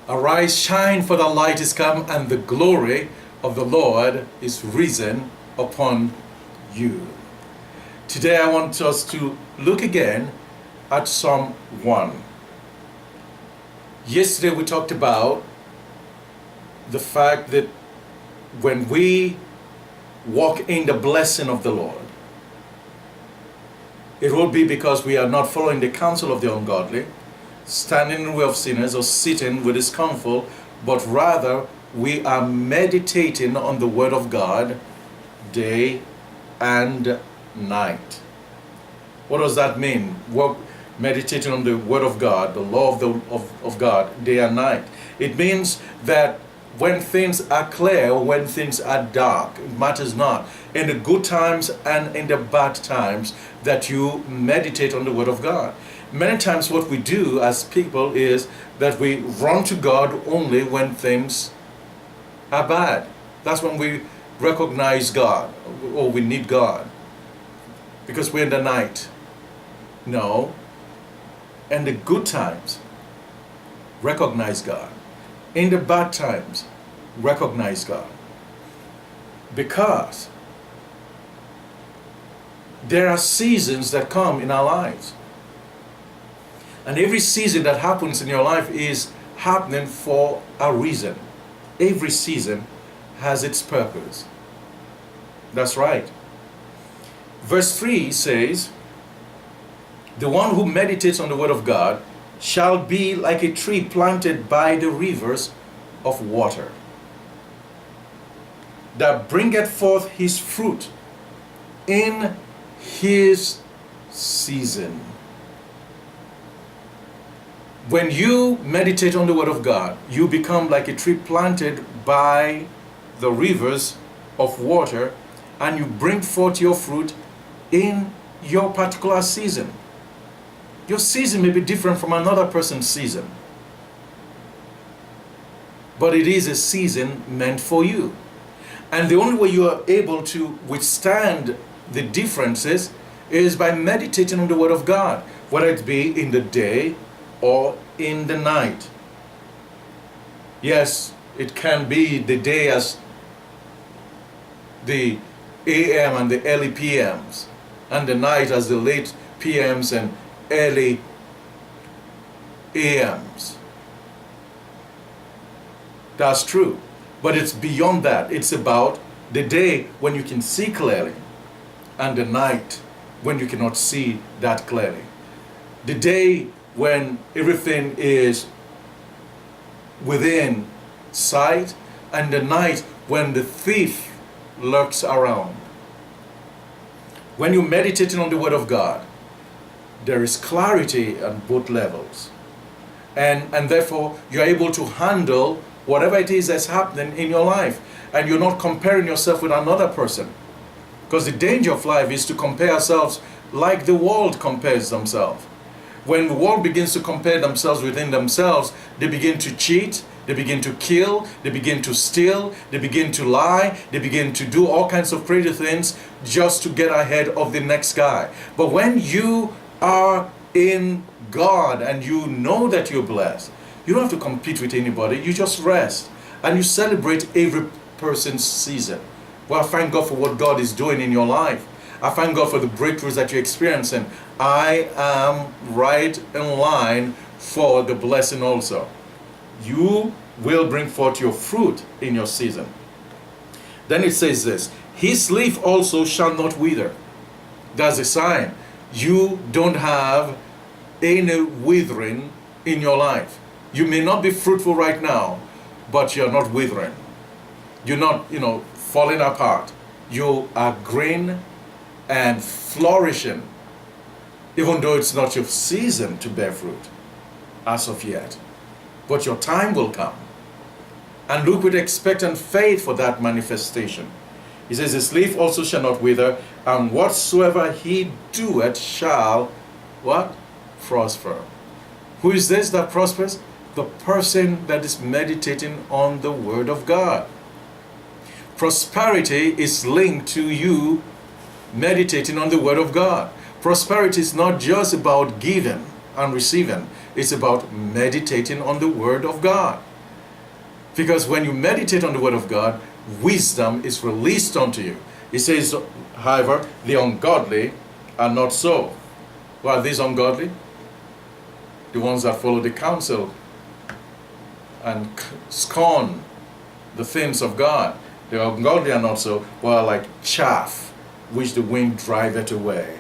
Arise, shine, for the light is come, and the glory of the Lord is risen upon you. Today I want us to look again at Psalm 1. Yesterday we talked about the fact that when we walk in the blessing of the Lord, it will be because we are not following the counsel of the ungodly, standing in the way of sinners, or sitting with the scornful, but rather we are meditating on the Word of God day and night. What does that mean? Meditating on the Word of God, the law of God, day and night. It means that when things are clear, when things are dark, it matters not. In the good times and in the bad times, that you meditate on the Word of God. Many times what we do as people is that we run to God only when things are bad. That's when we recognize God, or we need God, because we're in the night. No. In the good times, recognize God. In the bad times, recognize God. Because there are seasons that come in our lives. And every season that happens in your life is happening for a reason. Every season has its purpose. That's right. Verse 3 says, the one who meditates on the Word of God shall be like a tree planted by the rivers of water, that bringeth forth his fruit in his season. When you meditate on the Word of God, you become like a tree planted by the rivers of water, and you bring forth your fruit in your particular season. Your season may be different from another person's season, but it is a season meant for you. And the only way you are able to withstand the differences is by meditating on the Word of God, whether it be in the day or in the night. Yes, it can be the day as the AM and the early PMs, and the night as the late PMs and early AMs. That's true. But it's beyond that. It's about the day when you can see clearly, and the night when you cannot see that clearly. The day when everything is within sight, and the night when the thief lurks around. When you're meditating on the Word of God, there is clarity on both levels. And therefore, you're able to handle whatever it is that's happening in your life. And you're not comparing yourself with another person. Because the danger of life is to compare ourselves like the world compares themselves. When the world begins to compare themselves within themselves, they begin to cheat, they begin to kill, they begin to steal, they begin to lie, they begin to do all kinds of crazy things just to get ahead of the next guy. But when you are in God and you know that you're blessed, you don't have to compete with anybody. You just rest and you celebrate every person's season. Well, I thank God for what God is doing in your life. I thank God for the breakthroughs that you're experiencing. I am right in line for the blessing also. You will bring forth your fruit in your season. Then it says this, his leaf also shall not wither. That's a sign. You don't have any withering in your life. You may not be fruitful right now, but you're not withering. You're not, falling apart. You are green and flourishing, even though it's not your season to bear fruit as of yet. But your time will come. And look with expectant faith for that manifestation. He says, his leaf also shall not wither, and whatsoever he doeth shall, what? Prosper. Who is this that prospers? The person that is meditating on the Word of God. Prosperity is linked to you meditating on the Word of God. Prosperity is not just about giving and receiving. It's about meditating on the Word of God. Because when you meditate on the word of God, wisdom is released unto you. He says, however, the ungodly are not so. Who are these ungodly? The ones that follow the counsel and scorn the things of God. The ungodly are not so, but are like chaff, which the wind driveth away.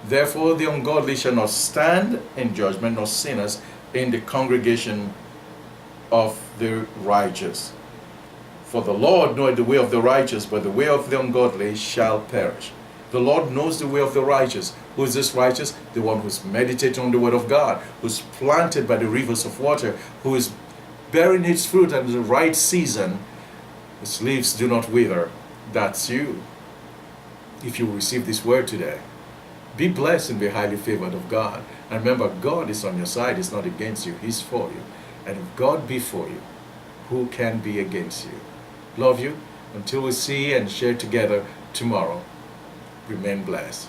Therefore the ungodly shall not stand in judgment, nor sinners in the congregation of the righteous. For the Lord knoweth the way of the righteous, but the way of the ungodly shall perish. The Lord knows the way of the righteous. Who is this righteous? The one who's meditating on the word of God, who's planted by the rivers of water, who is bearing its fruit at the right season. Its leaves do not wither. That's you. If you receive this word today, be blessed and be highly favored of God. And remember, God is on your side. He's not against you. He's for you. And if God be for you, who can be against you? Love you. Until we see and share together tomorrow, remain blessed.